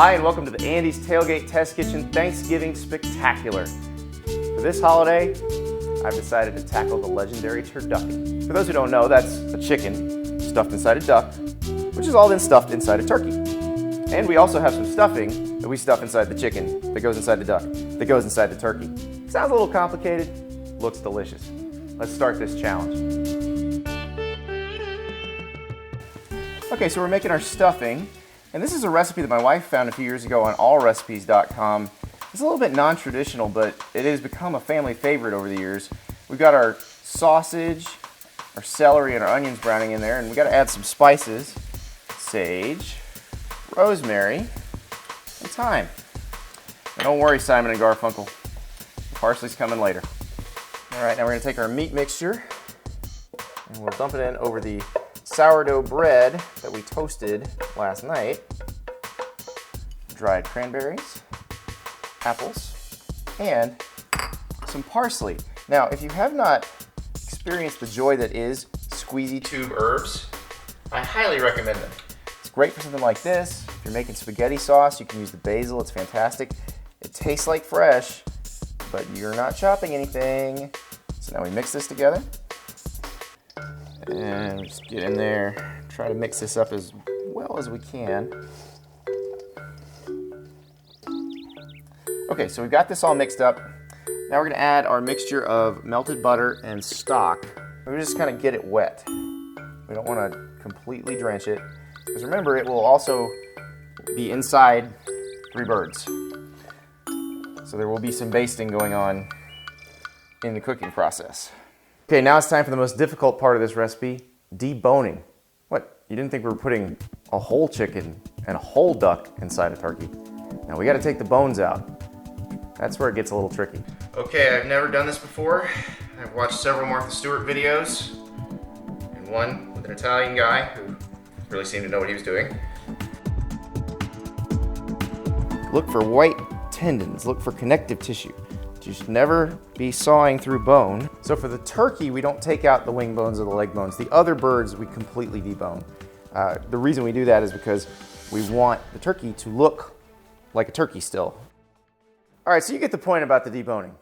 Hi, and welcome to the Andy's Tailgate Test Kitchen Thanksgiving Spectacular. For this holiday, I've decided to tackle the legendary turducken. For those who don't know, that's a chicken stuffed inside a duck, which is all then stuffed inside a turkey. And we also have some stuffing that we stuff inside the chicken, that goes inside the duck, that goes inside the turkey. Sounds a little complicated, looks delicious. Let's start this challenge. Okay, so we're making our stuffing. And this is a recipe that my wife found a few years ago on allrecipes.com. It's a little bit non-traditional, but it has become a family favorite over the years. We've got our sausage, our celery, and our onions browning in there, and we got to add some spices, sage, rosemary, and thyme. And don't worry, Simon and Garfunkel, the parsley's coming later. All right, now we're going to take our meat mixture, and we'll dump it in over the sourdough bread that we toasted last night, dried cranberries, apples, and some parsley. Now, if you have not experienced the joy that is squeezy tube herbs, I highly recommend them. It's great for something like this. If you're making spaghetti sauce, you can use the basil. It's fantastic. It tastes like fresh, but you're not chopping anything. So now we mix this together. And just get in there, try to mix this up as well as we can. Okay, so we've got this all mixed up. Now we're gonna add our mixture of melted butter and stock. We're just kind of get it wet. We don't wanna completely drench it, because remember, it will also be inside 3 birds. So there will be some basting going on in the cooking process. Okay, now it's time for the most difficult part of this recipe, deboning. What, you didn't think we were putting a whole chicken and a whole duck inside a turkey? Now we gotta take the bones out. That's where it gets a little tricky. Okay, I've never done this before. I've watched several Martha Stewart videos, and one with an Italian guy who really seemed to know what he was doing. Look for white tendons, look for connective tissue. You should never be sawing through bone. So for the turkey, we don't take out the wing bones or the leg bones. The other birds, we completely debone. The reason we do that is because we want the turkey to look like a turkey still. All right, so you get the point about the deboning.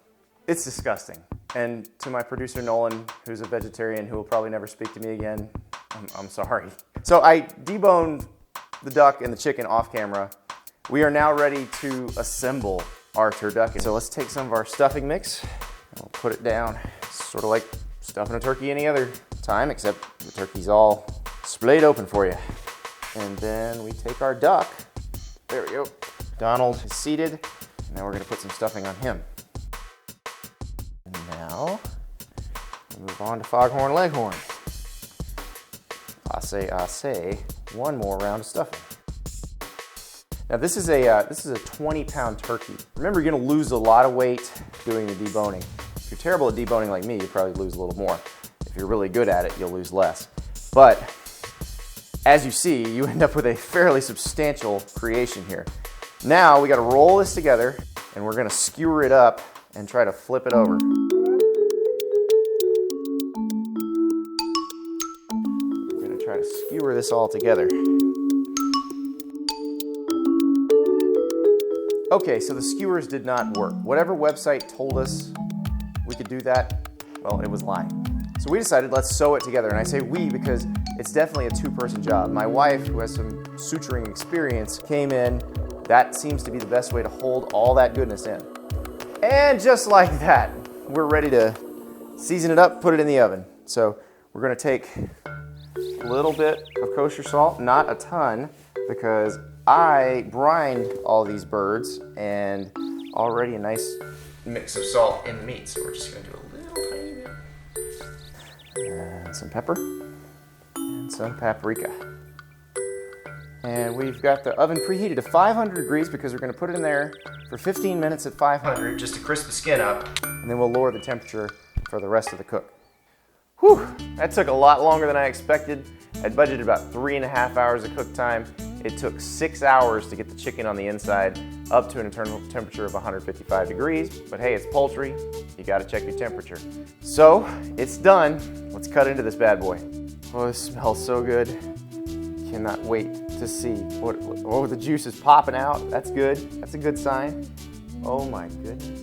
It's disgusting. And to my producer, Nolan, who's a vegetarian who will probably never speak to me again, I'm sorry. So I deboned the duck and the chicken off camera. We are now ready to assemble our turducken. So let's take some of our stuffing mix and we'll put it down. It's sort of like stuffing a turkey any other time, except the turkey's all splayed open for you. And then we take our duck. There we go. Donald is seated. And now we're gonna put some stuffing on him. And now we move on to Foghorn Leghorn. I say, one more round of stuffing. Now this is a 20-pound turkey. Remember, you're gonna lose a lot of weight doing the deboning. If you're terrible at deboning like me, you'll probably lose a little more. If you're really good at it, you'll lose less. But as you see, you end up with a fairly substantial creation here. Now we gotta roll this together and we're gonna skewer it up and try to flip it over. We're gonna try to skewer this all together. Okay, so the skewers did not work. Whatever website told us we could do that, well, it was lying. So we decided, let's sew it together. And I say we because it's definitely a 2-person job. My wife, who has some suturing experience, came in. That seems to be the best way to hold all that goodness in. And just like that, we're ready to season it up, put it in the oven. So we're gonna take a little bit of kosher salt, not a ton, because I brined all these birds and already a nice mix of salt in the meat. So we're just gonna do a little tiny bit. And some pepper and some paprika. And we've got the oven preheated to 500 degrees because we're gonna put it in there for 15 minutes at 500 just to crisp the skin up. And then we'll lower the temperature for the rest of the cook. Whew, that took a lot longer than I expected. I'd budgeted about 3.5 hours of cook time. It took 6 hours to get the chicken on the inside up to an internal temperature of 155 degrees. But hey, it's poultry. You gotta check your temperature. So, it's done. Let's cut into this bad boy. Oh, this smells so good. Cannot wait to see. Oh, the juice is popping out. That's good. That's a good sign. Oh my goodness.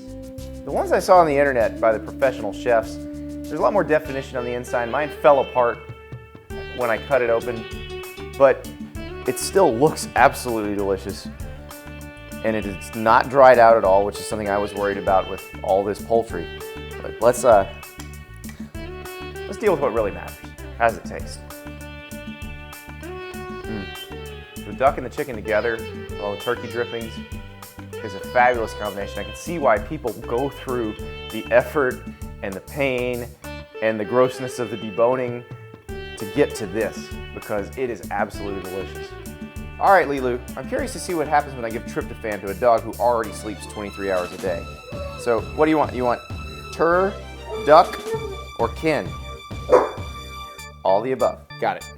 The ones I saw on the internet by the professional chefs, there's a lot more definition on the inside. Mine fell apart when I cut it open, but it still looks absolutely delicious. And it is not dried out at all, which is something I was worried about with all this poultry. But let's deal with what really matters. How does it taste? The duck and the chicken together, with all the turkey drippings, is a fabulous combination. I can see why people go through the effort and the pain and the grossness of the deboning to get to this, because it is absolutely delicious. All right, Lilu, I'm curious to see what happens when I give tryptophan to a dog who already sleeps 23 hours a day. So what do you want? You want Turducken or Kin? All the above. Got it.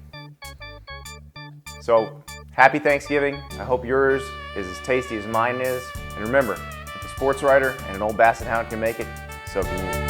So, happy Thanksgiving. I hope yours is as tasty as mine is. And remember, if a sports writer and an old basset hound can make it, so can you.